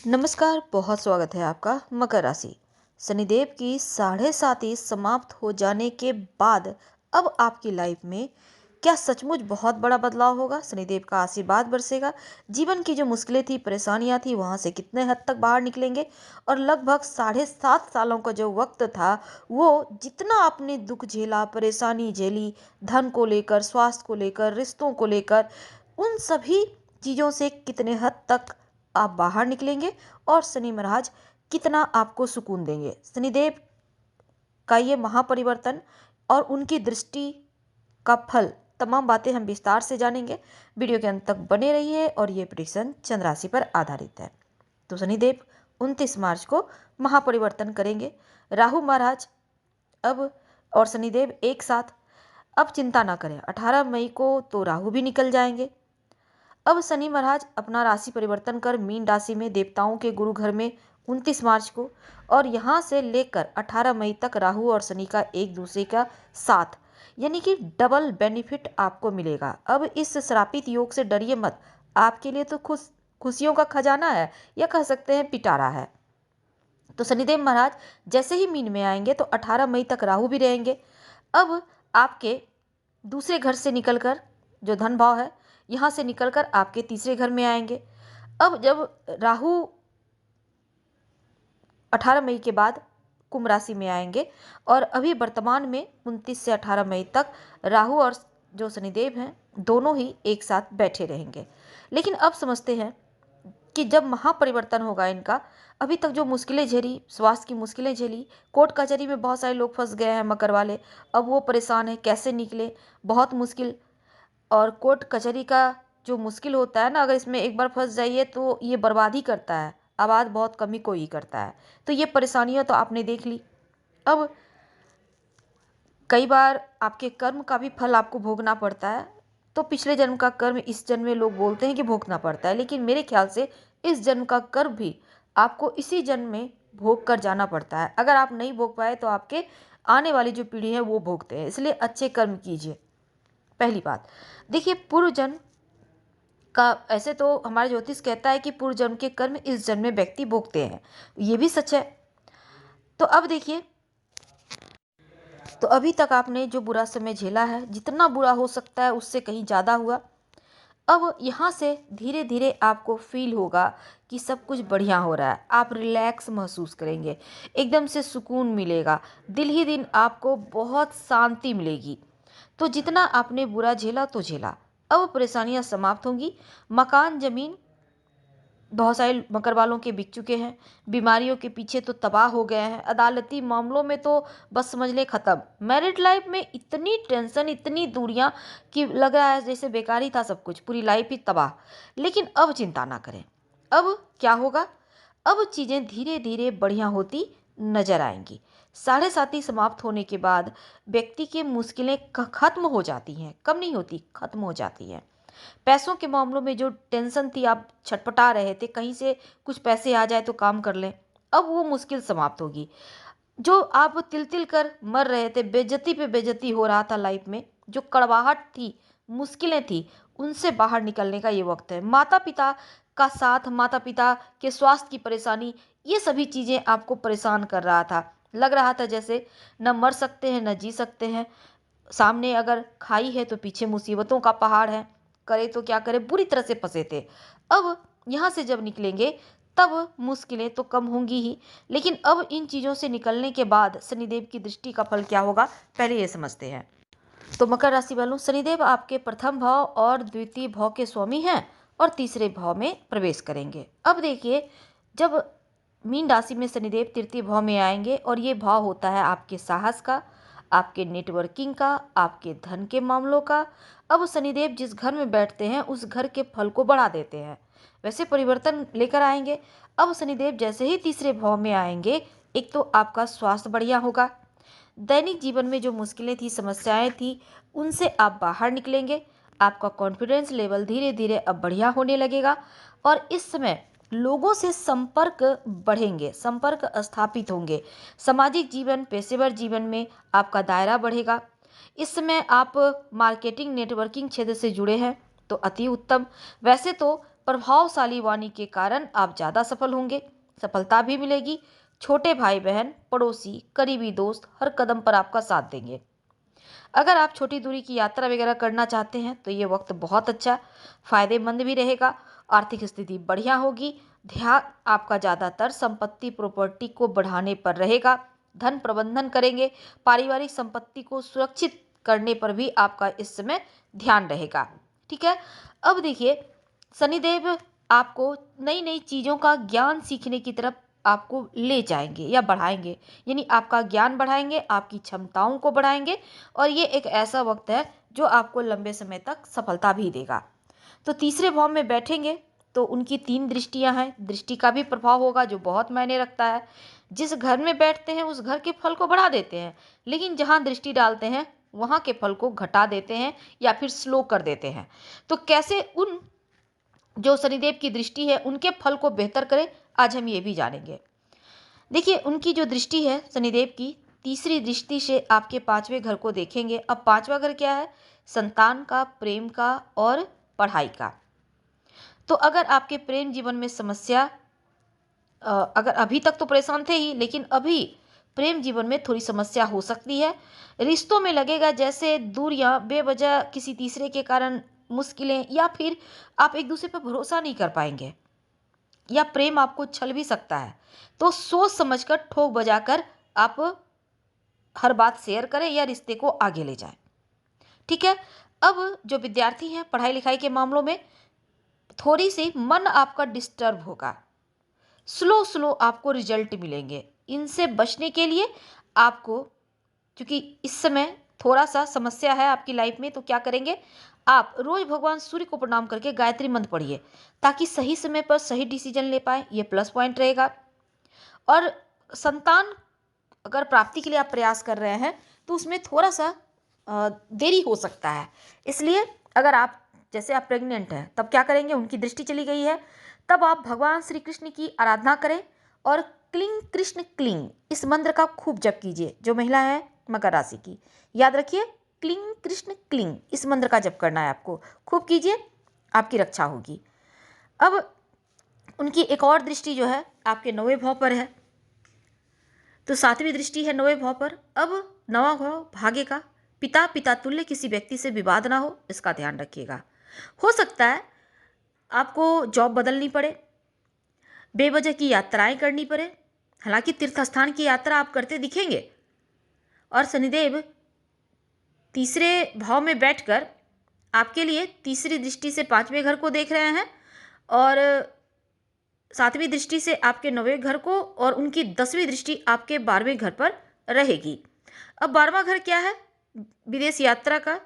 नमस्कार, बहुत स्वागत है आपका मकर राशि। शनिदेव की 7.5 समाप्त हो जाने के बाद अब आपकी लाइफ में क्या सचमुच बहुत बड़ा बदलाव होगा? शनिदेव का आशीर्वाद बरसेगा। जीवन की जो मुश्किलें थी, परेशानियां थी, वहां से कितने हद तक बाहर निकलेंगे? और लगभग 7.5 सालों का जो वक्त था, वो जितना आपने दुख झेला, परेशानी झेली, धन को लेकर, स्वास्थ्य को लेकर, रिश्तों को लेकर, उन सभी चीजों से कितने हद तक आप बाहर निकलेंगे और शनि महाराज कितना आपको सुकून देंगे। शनिदेव का ये महापरिवर्तन और उनकी दृष्टि का फल, तमाम बातें हम विस्तार से जानेंगे। वीडियो के अंत तक बने रहिए और ये प्रेडिक्शन चंद्र राशि पर आधारित है। तो शनिदेव 29 मार्च को महापरिवर्तन करेंगे। राहु महाराज अब और शनिदेव एक साथ। अब चिंता ना करें, 18 मई को तो राहु भी निकल जाएंगे। अब शनि महाराज अपना राशि परिवर्तन कर मीन राशि में देवताओं के गुरु घर में 29 मार्च को, और यहाँ से लेकर 18 मई तक राहु और शनि का एक दूसरे का साथ, यानी कि डबल बेनिफिट आपको मिलेगा। अब इस श्रापित योग से डरिए मत, आपके लिए तो खुशियों का खजाना है, या कह सकते हैं पिटारा है। तो शनिदेव महाराज जैसे ही मीन में आएंगे तो 18 मई तक राहु भी रहेंगे। अब आपके दूसरे घर से निकलकर, जो धन भाव है, यहाँ से निकलकर आपके तीसरे घर में आएंगे। अब जब राहु 18 मई के बाद कुंभ राशि में आएंगे, और अभी वर्तमान में 29 से 18 मई तक राहु और जो शनिदेव हैं दोनों ही एक साथ बैठे रहेंगे। लेकिन अब समझते हैं कि जब महापरिवर्तन होगा इनका, अभी तक जो मुश्किलें झेली, स्वास्थ्य की मुश्किलें झेली, कोर्ट कचहरी में बहुत सारे लोग फंस गए हैं मकर वाले, अब वो परेशान है कैसे निकले, बहुत मुश्किल। और कोर्ट कचहरी का जो मुश्किल होता है ना, अगर इसमें एक बार फंस जाइए तो ये बर्बाद ही करता है, आबाद बहुत कम ही कोई करता है। तो ये परेशानियां तो आपने देख ली। अब कई बार आपके कर्म का भी फल आपको भोगना पड़ता है। तो पिछले जन्म का कर्म इस जन्म में लोग बोलते हैं कि भोगना पड़ता है, लेकिन मेरे ख्याल से इस जन्म का कर्म भी आपको इसी जन्म में भोग कर जाना पड़ता है। अगर आप नहीं भोग पाए तो आपके आने वाली जो पीढ़ी है वो भोगते हैं, इसलिए अच्छे कर्म कीजिए। पहली बात देखिए, पूर्व जन्म का, ऐसे तो हमारा ज्योतिष कहता है कि पूर्व जन्म के कर्म इस जन्म में व्यक्ति भोगते हैं, ये भी सच है। तो अब देखिए, तो अभी तक आपने जो बुरा समय झेला है, जितना बुरा हो सकता है उससे कहीं ज़्यादा हुआ। अब यहाँ से धीरे धीरे आपको फील होगा कि सब कुछ बढ़िया हो रहा है, आप रिलैक्स महसूस करेंगे, एकदम से सुकून मिलेगा, दिन ही दिन आपको बहुत शांति मिलेगी। तो जितना आपने बुरा झेला तो झेला, अब परेशानियां समाप्त होंगी। मकान जमीन बहुत सारे मकर वालों के बिक चुके हैं, बीमारियों के पीछे तो तबाह हो गए हैं, अदालती मामलों में तो बस समझ ले खत्म। मैरिड लाइफ में इतनी टेंशन, इतनी दूरियां कि लग रहा है जैसे बेकार ही था सब कुछ, पूरी लाइफ ही तबाह। लेकिन अब चिंता ना करें, अब क्या होगा, अब चीज़ें धीरे धीरे बढ़िया होती नजर आएंगी। 7.5 समाप्त होने के बाद व्यक्ति की मुश्किलें खत्म हो जाती हैं, कम नहीं होती, खत्म हो जाती हैं। पैसों के मामलों में जो टेंशन थी, आप छटपटा रहे थे कहीं से कुछ पैसे आ जाए तो काम कर लें, अब वो मुश्किल समाप्त होगी। जो आप तिल तिल कर मर रहे थे, बेइज्जती पे बेइज्जती हो रहा था लाइफ में, जो कड़वाहट थी, मुश्किलें थी, उनसे बाहर निकलने का ये वक्त है। माता पिता का साथ, माता पिता के स्वास्थ्य की परेशानी, ये सभी चीज़ें आपको परेशान कर रहा था। लग रहा था जैसे न मर सकते हैं न जी सकते हैं, सामने अगर खाई है तो पीछे मुसीबतों का पहाड़ है, करे तो क्या करे, बुरी तरह से फंसे थे। अब यहाँ से जब निकलेंगे तब मुश्किलें तो कम होंगी ही, लेकिन अब इन चीज़ों से निकलने के बाद शनिदेव की दृष्टि का फल क्या होगा, पहले ये समझते हैं। तो मकर राशि वालों, शनिदेव आपके प्रथम भाव और द्वितीय भाव के स्वामी हैं और तीसरे भाव में प्रवेश करेंगे। अब देखिए, जब मीन राशि में शनिदेव तृतीय भाव में आएंगे, और ये भाव होता है आपके साहस का, आपके नेटवर्किंग का, आपके धन के मामलों का। अब शनिदेव जिस घर में बैठते हैं उस घर के फल को बढ़ा देते हैं, वैसे परिवर्तन लेकर आएंगे। अब शनिदेव जैसे ही तीसरे भाव में आएंगे, एक तो आपका स्वास्थ्य बढ़िया होगा, दैनिक जीवन में जो मुश्किलें थी, समस्याएं थी, उनसे आप बाहर निकलेंगे, आपका कॉन्फिडेंस लेवल धीरे धीरे अब बढ़िया होने लगेगा, और इस समय लोगों से संपर्क बढ़ेंगे, संपर्क स्थापित होंगे। सामाजिक जीवन, पेशेवर जीवन में आपका दायरा बढ़ेगा। इस समय आप मार्केटिंग, नेटवर्किंग क्षेत्र से जुड़े हैं तो अति उत्तम। वैसे तो प्रभावशाली वाणी के कारण आप ज़्यादा सफल होंगे, सफलता भी मिलेगी। छोटे भाई बहन, पड़ोसी, करीबी दोस्त हर कदम पर आपका साथ देंगे। अगर आप छोटी दूरी की यात्रा वगैरह करना चाहते हैं तो ये वक्त बहुत अच्छा, फायदेमंद भी रहेगा। आर्थिक स्थिति बढ़िया होगी। ध्यान आपका ज़्यादातर संपत्ति प्रॉपर्टी को बढ़ाने पर रहेगा। धन प्रबंधन करेंगे। पारिवारिक संपत्ति को सुरक्षित करने पर भी आपका इस समय ध्यान रहेगा। ठीक है। अब देखिए, शनिदेव आपको नई नई चीज़ों का ज्ञान सीखने की तरफ आपको ले जाएंगे या बढ़ाएंगे, यानी आपका ज्ञान बढ़ाएंगे, आपकी क्षमताओं को बढ़ाएंगे। और ये एक ऐसा वक्त है जो आपको लंबे समय तक सफलता भी देगा। तो तीसरे भाव में बैठेंगे तो उनकी 3 दृष्टियां हैं। दृष्टि का भी प्रभाव होगा जो बहुत मायने रखता है। जिस घर में बैठते हैं उस घर के फल को बढ़ा देते हैं, लेकिन जहां दृष्टि डालते हैं वहां के फल को घटा देते हैं या फिर स्लो कर देते हैं। तो कैसे उन जो शनिदेव की दृष्टि है उनके फल को बेहतर करें, आज हम ये भी जानेंगे। देखिए, उनकी जो दृष्टि है शनिदेव की, तीसरी दृष्टि से आपके 5वें घर को देखेंगे। अब 5वां घर क्या है? संतान का, प्रेम का और पढ़ाई का। तो अगर आपके प्रेम जीवन में समस्या, अगर अभी तक तो परेशान थे ही, लेकिन अभी प्रेम जीवन में थोड़ी समस्या हो सकती है। रिश्तों में लगेगा जैसे दूरियां, बेवजह किसी तीसरे के कारण मुश्किलें, या फिर आप एक दूसरे पर भरोसा नहीं कर पाएंगे, या प्रेम आपको छल भी सकता है। तो सोच समझकर, ठोक बजाकर आप हर बात शेयर करें या रिश्ते को आगे ले जाएं। ठीक है। अब जो विद्यार्थी हैं, पढ़ाई लिखाई के मामलों में थोड़ी सी मन आपका डिस्टर्ब होगा। स्लो स्लो आपको रिजल्ट मिलेंगे। इनसे बचने के लिए आपको, क्योंकि इस समय थोड़ा सा समस्या है आपकी लाइफ में, तो क्या करेंगे आप? रोज भगवान सूर्य को प्रणाम करके गायत्री मंत्र पढ़िए, ताकि सही समय पर सही डिसीजन ले पाए। ये प्लस पॉइंट रहेगा। और संतान अगर प्राप्ति के लिए आप प्रयास कर रहे हैं तो उसमें थोड़ा सा देरी हो सकता है। इसलिए अगर आप, जैसे आप प्रेग्नेंट हैं, तब क्या करेंगे? उनकी दृष्टि चली गई है, तब आप भगवान श्री कृष्ण की आराधना करें और क्लिंग कृष्ण क्लिंग इस मंत्र का खूब जप कीजिए। जो महिला है मकर राशि की, याद रखिए, क्लिंग कृष्ण क्लिंग इस मंत्र का जप करना है आपको, खूब कीजिए, आपकी रक्षा होगी। अब उनकी एक और दृष्टि जो है आपके 9वें भाव पर है, तो 7वीं दृष्टि है 9वें भाव पर। अब 9वां भाव भाग्य का। पिता पिता तुल्य किसी व्यक्ति से विवाद ना हो, इसका ध्यान रखिएगा। हो सकता है आपको जॉब बदलनी पड़े, बेवजह की यात्राएं करनी पड़े। हालांकि तीर्थ स्थान की यात्रा आप करते दिखेंगे। और शनिदेव तीसरे भाव में बैठकर आपके लिए तीसरी दृष्टि से 5वें घर को देख रहे हैं, और 7वीं दृष्टि से आपके 9वें घर को, और उनकी 10वीं दृष्टि आपके 12वें घर पर रहेगी। अब 12वां घर क्या है? विदेश यात्रा का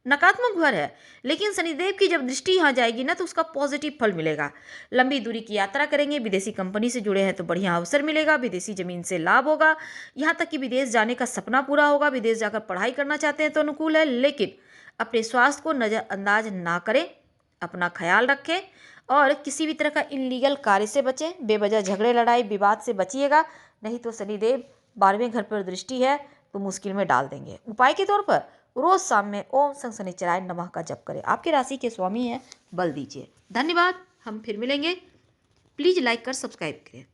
नकारात्मक घर है, लेकिन शनिदेव की जब दृष्टि यहाँ जाएगी ना, तो उसका पॉजिटिव फल मिलेगा। लंबी दूरी की यात्रा करेंगे, विदेशी कंपनी से जुड़े हैं तो बढ़िया अवसर मिलेगा, विदेशी जमीन से लाभ होगा, यहाँ तक कि विदेश जाने का सपना पूरा होगा। विदेश जाकर पढ़ाई करना चाहते हैं तो अनुकूल है, लेकिन अपने स्वास्थ्य को नज़रअंदाज ना करें, अपना ख्याल रखें और किसी भी तरह का इनलीगल कार्य से बचें। बेवजह झगड़े, लड़ाई, विवाद से बचिएगा, नहीं तो शनिदेव 12वें घर पर दृष्टि है तो मुश्किल में डाल देंगे। उपाय के तौर पर रोज शाम में ओम संग शनिचराय नमः का जप करें। आपके राशि के स्वामी हैं, बल दीजिए। धन्यवाद। हम फिर मिलेंगे। प्लीज लाइक कर सब्सक्राइब करें।